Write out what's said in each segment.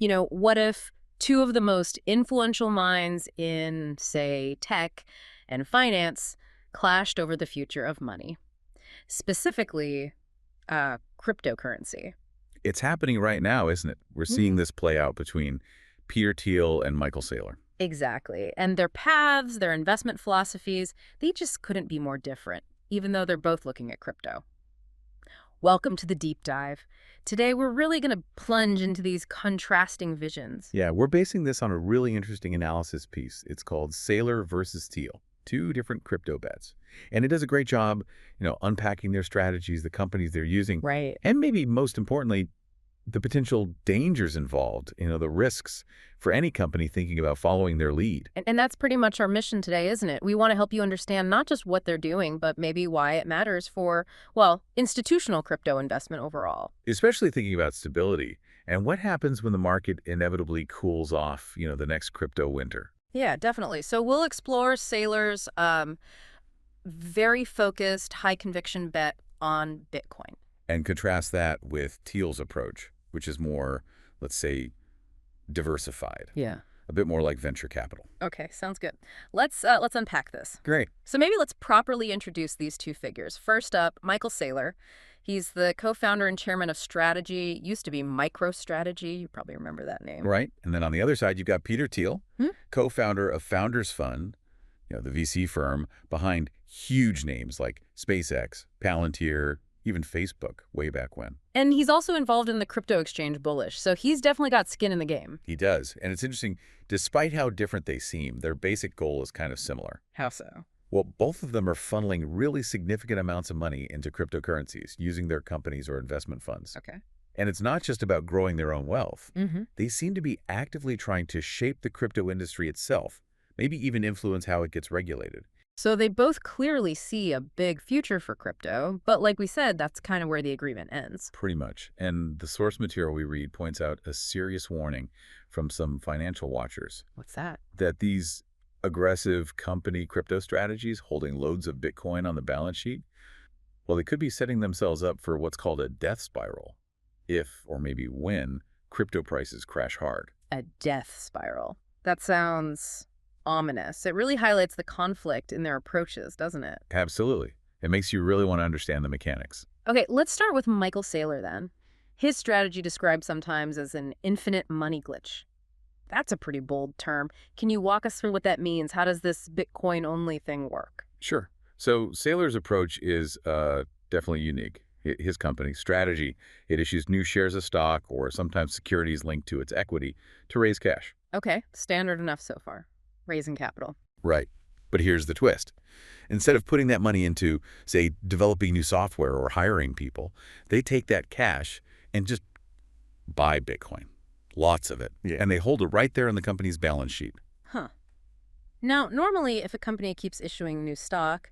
What if two of the most influential minds in, say, tech and finance clashed over the future of money, specifically cryptocurrency? It's happening right now, isn't it? We're seeing this play out between Peter Thiel and Michael Saylor. Exactly. And their paths, their investment philosophies, they just couldn't be more different, even though they're both looking at crypto. Welcome to the deep dive. Today, we're really going to plunge into these contrasting visions. Yeah, we're basing this on a really interesting analysis piece. It's called Saylor versus Thiel, two different crypto bets. And it does a great job, unpacking their strategies, the companies they're using, Right. and maybe most importantly, the potential dangers involved, the risks for any company thinking about following their lead. And that's pretty much our mission today, isn't it? We want to help you understand not just what they're doing, but maybe why it matters for, well, institutional crypto investment overall. Especially thinking about stability and what happens when the market inevitably cools off, the next crypto winter. Yeah, definitely. So we'll explore Saylor's very focused, high conviction bet on Bitcoin. And contrast that with Thiel's approach, which is more, let's say, diversified. Yeah. A bit more like venture capital. Okay, sounds good. Let's unpack this. Great. So maybe let's properly introduce these two figures. First up, Michael Saylor. He's the co-founder and chairman of Strategy. Used to be MicroStrategy. You probably remember that name. Right. And then on the other side, you've got Peter Thiel, Hmm? co-founder of Founders Fund, the VC firm behind huge names like SpaceX, Palantir, even Facebook way back when. And he's also involved in the crypto exchange Bullish, so he's definitely got skin in the game. He does. And it's interesting, despite how different they seem, their basic goal is kind of similar. How so? Well, both of them are funneling really significant amounts of money into cryptocurrencies using their companies or investment funds. Okay. And it's not just about growing their own wealth. Mm-hmm. They seem to be actively trying to shape the crypto industry itself, maybe even influence how it gets regulated. So they both clearly see a big future for crypto, but like we said, that's kind of where the agreement ends. Pretty much. And the source material we read points out a serious warning from some financial watchers What's that? that these aggressive company crypto strategies holding loads of Bitcoin on the balance sheet, well, they could be setting themselves up for what's called a death spiral if, or maybe when, crypto prices crash hard. A death spiral. That sounds ominous. It really highlights the conflict in their approaches, doesn't it? Absolutely. It makes you really want to understand the mechanics. Okay, let's start with Michael Saylor then. His strategy described sometimes as an infinite money glitch. That's a pretty bold term. Can you walk us through what that means? How does this Bitcoin-only thing work? Sure. So Saylor's approach is definitely unique. His company, Strategy, it issues new shares of stock or sometimes securities linked to its equity to raise cash. Okay, standard enough so far. Raising capital. Right. But here's the twist. Instead of putting that money into, say, developing new software or hiring people, they take that cash and just buy Bitcoin. Lots of it. Yeah. And they hold it right there on the company's balance sheet. Huh. Now, normally, if a company keeps issuing new stock,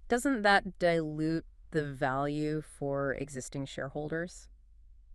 doesn't that dilute the value for existing shareholders?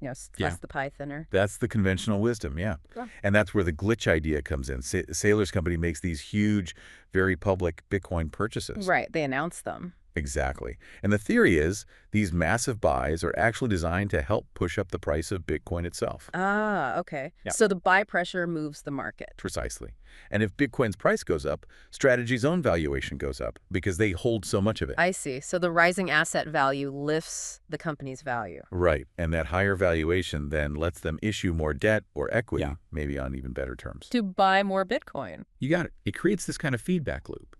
Slice the pie thinner. That's the conventional wisdom, yeah. And that's where the glitch idea comes in. Saylor's company makes these huge, very public Bitcoin purchases. Right, they announce them. Exactly. And the theory is these massive buys are actually designed to help push up the price of Bitcoin itself. Ah, okay. Yeah. So the buy pressure moves the market. Precisely. And if Bitcoin's price goes up, Strategy's own valuation goes up because they hold so much of it. I see. So the rising asset value lifts the company's value. Right. And that higher valuation then lets them issue more debt or equity, maybe on even better terms. To buy more Bitcoin. You got it. It creates this kind of feedback loop.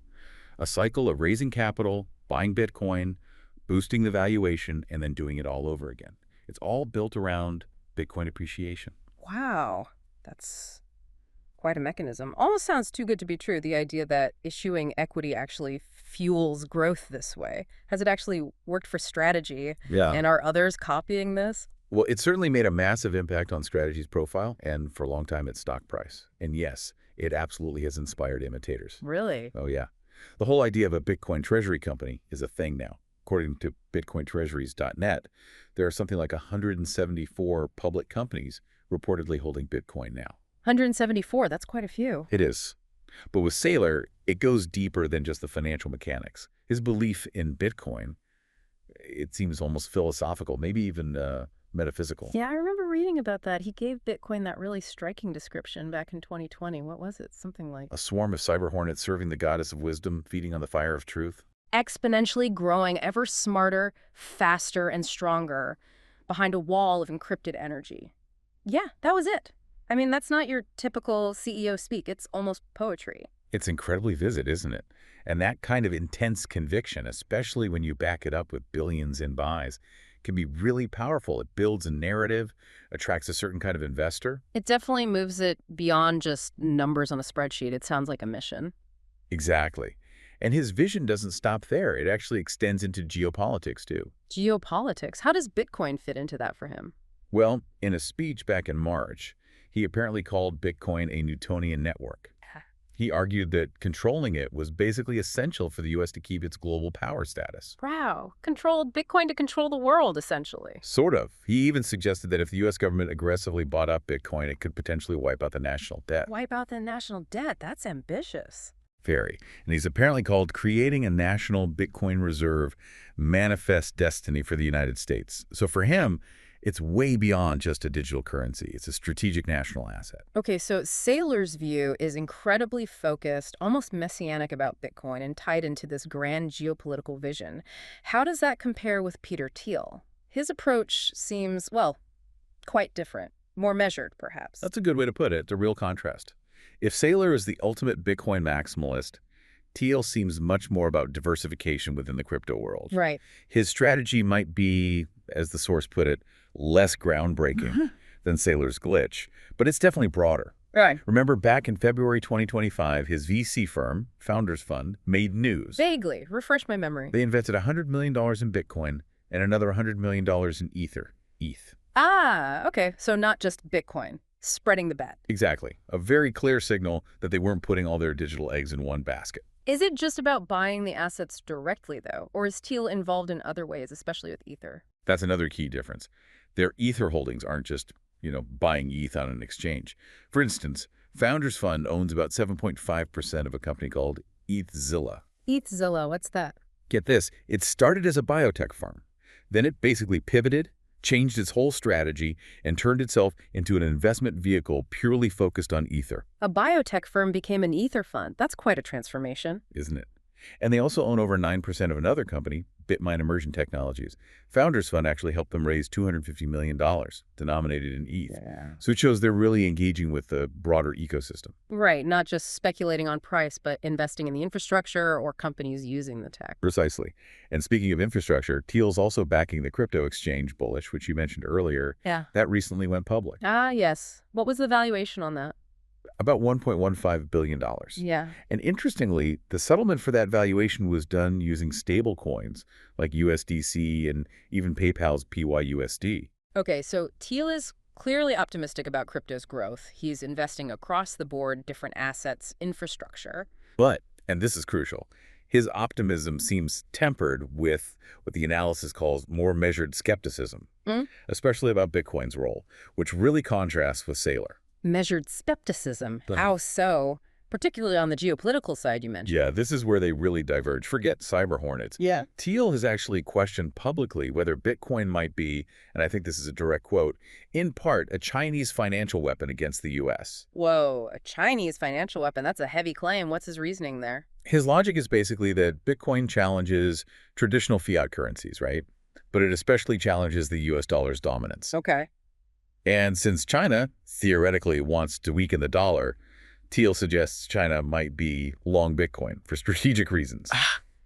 A cycle of raising capital, buying Bitcoin, boosting the valuation, and then doing it all over again. It's all built around Bitcoin appreciation. Wow. That's quite a mechanism. Almost sounds too good to be true, the idea that issuing equity actually fuels growth this way. Has it actually worked for Strategy? Yeah. And are others copying this? Well, it certainly made a massive impact on Strategy's profile and for a long time its stock price. And yes, it absolutely has inspired imitators. Really? Oh, yeah. The whole idea of a Bitcoin treasury company is a thing now. According to bitcointreasuries.net, there are something like 174 public companies reportedly holding Bitcoin now. 174, that's quite a few. It is. But with Saylor, it goes deeper than just the financial mechanics. His belief in Bitcoin, it seems almost philosophical, maybe even metaphysical. Yeah, I remember reading about that. He gave Bitcoin that really striking description back in 2020. What was it? Something like A swarm of cyber hornets serving the goddess of wisdom, feeding on the fire of truth. exponentially growing ever smarter, faster, and stronger behind a wall of encrypted energy. Yeah, that was it. I mean, that's not your typical CEO speak. It's almost poetry. It's incredibly vivid, isn't it? And that kind of intense conviction, especially when you back it up with billions in buys, can be really powerful. It builds a narrative, attracts a certain kind of investor. It definitely moves it beyond just numbers on a spreadsheet. It sounds like a mission. Exactly. And his vision doesn't stop there. It actually extends into geopolitics, too. Geopolitics. How does Bitcoin fit into that for him? Well, in a speech back in March, he apparently called Bitcoin a Newtonian network. He argued that controlling it was basically essential for the U.S. to keep its global power status. Wow. Controlled Bitcoin to control the world, essentially. Sort of. He even suggested that if the U.S. government aggressively bought up Bitcoin, it could potentially wipe out the national debt. Wipe out the national debt. That's ambitious. Very. And he's apparently called creating a national Bitcoin reserve manifest destiny for the United States. So for him, it's way beyond just a digital currency. It's a strategic national asset. Okay, so Saylor's view is incredibly focused, almost messianic about Bitcoin and tied into this grand geopolitical vision. How does that compare with Peter Thiel? His approach seems, well, quite different, more measured, perhaps. That's a good way to put it. It's a real contrast. If Saylor is the ultimate Bitcoin maximalist, Thiel seems much more about diversification within the crypto world. Right. His strategy might be, as the source put it, less groundbreaking than Saylor's glitch, but it's definitely broader. Right. Remember, back in February 2025, his VC firm, Founders Fund, made news. Vaguely. Refresh my memory. They invested $100 million in Bitcoin and another $100 million in Ether, ETH. Ah, okay. So not just Bitcoin. Spreading the bet. Exactly. A very clear signal that they weren't putting all their digital eggs in one basket. Is it just about buying the assets directly, though? Or is Thiel involved in other ways, especially with Ether? That's another key difference. Their Ether holdings aren't just, buying ETH on an exchange. For instance, Founders Fund owns about 7.5% of a company called ETHZilla. ETHZilla, what's that? Get this, it started as a biotech firm. Then it basically pivoted, changed its whole strategy, and turned itself into an investment vehicle purely focused on Ether. A biotech firm became an Ether fund. That's quite a transformation. Isn't it? And they also own over 9% of another company, Bitmine Immersion Technologies. Founders Fund actually helped them raise $250 million, denominated in ETH. Yeah. So it shows they're really engaging with the broader ecosystem. Right, not just speculating on price, but investing in the infrastructure or companies using the tech. Precisely. And speaking of infrastructure, Thiel's also backing the crypto exchange Bullish, which you mentioned earlier. Yeah. That recently went public. Ah, yes. What was the valuation on that? About $1.15 billion. Yeah. And interestingly, the settlement for that valuation was done using stable coins like USDC and even PayPal's PYUSD. Okay, so Thiel is clearly optimistic about crypto's growth. He's investing across the board, different assets, infrastructure. But, and this is crucial, his optimism seems tempered with what the analysis calls more measured skepticism, especially about Bitcoin's role, which really contrasts with Saylor. Measured skepticism. How so? Particularly on the geopolitical side, you mentioned. Yeah, this is where they really diverge. Forget cyber hornets. Yeah. Thiel has actually questioned publicly whether Bitcoin might be, and I think this is a direct quote, in part a Chinese financial weapon against the U.S. Whoa, a Chinese financial weapon. That's a heavy claim. What's his reasoning there? His logic is basically that Bitcoin challenges traditional fiat currencies, right? But it especially challenges the U.S. dollar's dominance. Okay. And since China theoretically wants to weaken the dollar, Thiel suggests China might be long Bitcoin for strategic reasons.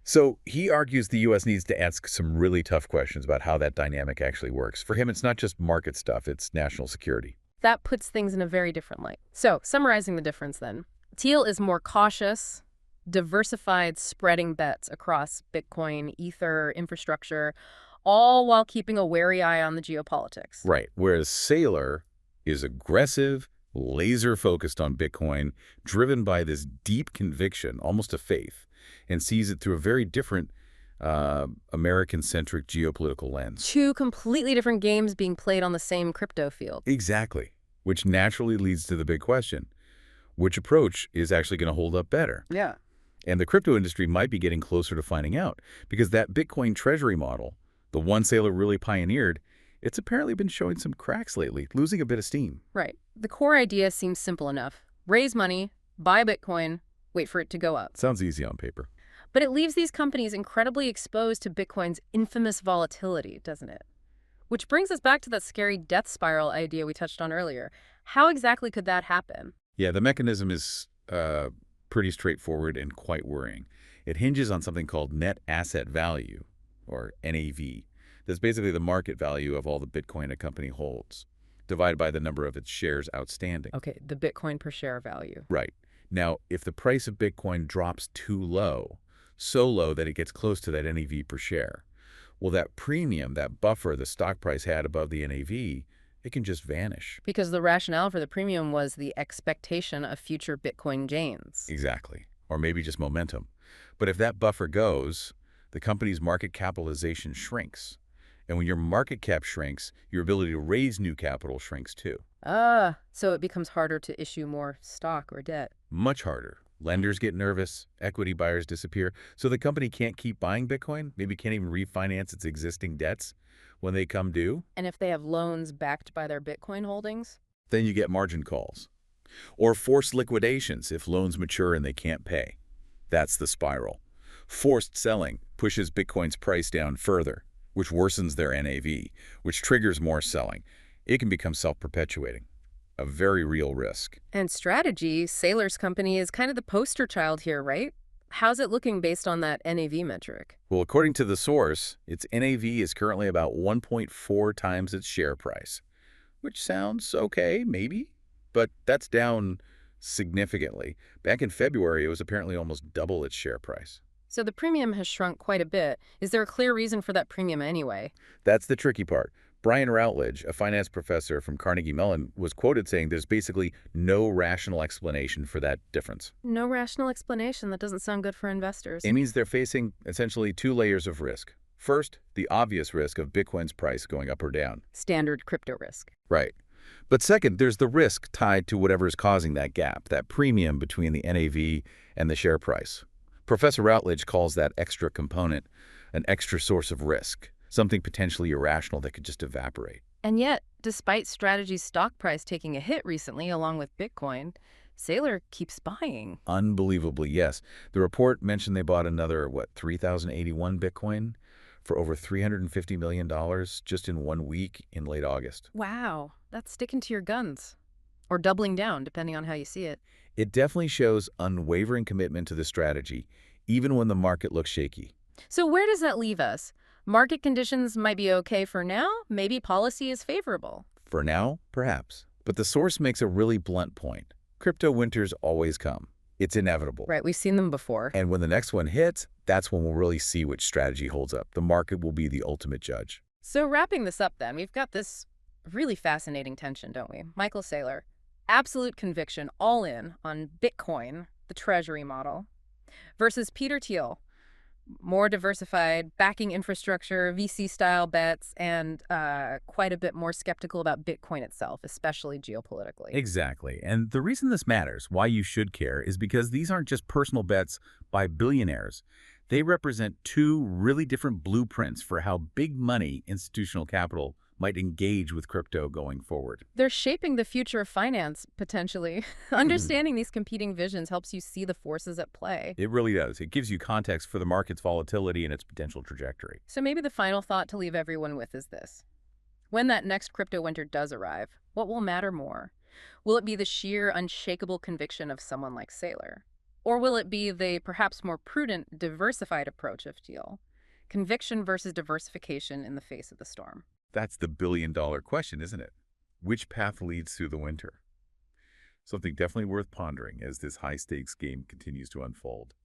So he argues the U.S. needs to ask some really tough questions about how that dynamic actually works. For him, it's not just market stuff, it's national security. That puts things in a very different light. So, summarizing the difference then, Thiel is more cautious, diversified, spreading bets across Bitcoin, Ether, infrastructure, all while keeping a wary eye on the geopolitics. Right, whereas Saylor is aggressive, laser-focused on Bitcoin, driven by this deep conviction, almost a faith, and sees it through a very different American-centric geopolitical lens. Two completely different games being played on the same crypto field. Exactly, which naturally leads to the big question. Which approach is actually going to hold up better? Yeah. And the crypto industry might be getting closer to finding out, because that Bitcoin treasury model, the one Saylor really pioneered, It's apparently been showing some cracks lately, losing a bit of steam. Right. The core idea seems simple enough. Raise money, buy Bitcoin, wait for it to go up. Sounds easy on paper. But it leaves these companies incredibly exposed to Bitcoin's infamous volatility, doesn't it? Which brings us back to that scary death spiral idea we touched on earlier. How exactly could that happen? Yeah, the mechanism is pretty straightforward and quite worrying. It hinges on something called net asset value, or NAV. That's basically the market value of all the Bitcoin a company holds, divided by the number of its shares outstanding. Okay, the Bitcoin per share value. Right. Now, if the price of Bitcoin drops too low, so low that it gets close to that NAV per share, well, that premium, that buffer the stock price had above the NAV, it can just vanish. Because the rationale for the premium was the expectation of future Bitcoin gains. Exactly. Or maybe just momentum. But if that buffer goes, the company's market capitalization shrinks. And when your market cap shrinks, your ability to raise new capital shrinks too. So it becomes harder to issue more stock or debt. Much harder. Lenders get nervous, equity buyers disappear, so the company can't keep buying Bitcoin, maybe can't even refinance its existing debts when they come due. And if they have loans backed by their Bitcoin holdings? Then you get margin calls. Or forced liquidations if loans mature and they can't pay. That's the spiral. Forced selling pushes Bitcoin's price down further, which worsens their NAV, which triggers more selling. It can become self-perpetuating. A very real risk. And Strategy, Saylor's company, is kind of the poster child here, right? How's it looking based on that NAV metric? Well, according to the source, its NAV is currently about 1.4 times its share price, which sounds okay, maybe, but that's down significantly. Back in February, it was apparently almost double its share price. So the premium has shrunk quite a bit. Is there a clear reason for that premium anyway? That's the tricky part. Brian Routledge, a finance professor from Carnegie Mellon, was quoted saying there's basically no rational explanation for that difference. No rational explanation. That doesn't sound good for investors. It means they're facing essentially two layers of risk. First, the obvious risk of Bitcoin's price going up or down. Standard crypto risk. Right. But second, there's the risk tied to whatever is causing that gap, that premium between the NAV and the share price. Professor Routledge calls that extra component an extra source of risk, something potentially irrational that could just evaporate. And yet, despite Strategy's stock price taking a hit recently along with Bitcoin, Saylor keeps buying. Unbelievably, yes. The report mentioned they bought another, 3,081 Bitcoin for over $350 million just in 1 week in late August. Wow, that's sticking to your guns. Or doubling down, depending on how you see it. It definitely shows unwavering commitment to the strategy, even when the market looks shaky. So where does that leave us? Market conditions might be okay for now. Maybe policy is favorable. For now, perhaps. But the source makes a really blunt point. Crypto winters always come. It's inevitable. Right, we've seen them before. And when the next one hits, that's when we'll really see which strategy holds up. The market will be the ultimate judge. So wrapping this up then, we've got this really fascinating tension, don't we? Michael Saylor, absolute conviction, all in on Bitcoin, the treasury model, versus Peter Thiel, more diversified, backing infrastructure, VC-style bets, and quite a bit more skeptical about Bitcoin itself, especially geopolitically. Exactly. And the reason this matters, why you should care, is because these aren't just personal bets by billionaires. They represent two really different blueprints for how big money institutional capital might engage with crypto going forward. They're shaping the future of finance, potentially. Understanding these competing visions helps you see the forces at play. It really does. It gives you context for the market's volatility and its potential trajectory. So maybe the final thought to leave everyone with is this. When that next crypto winter does arrive, what will matter more? Will it be the sheer, unshakable conviction of someone like Saylor? Or will it be the perhaps more prudent, diversified approach of Thiel? Conviction versus diversification in the face of the storm. That's the billion-dollar question, isn't it? Which path leads through the winter? Something definitely worth pondering as this high-stakes game continues to unfold.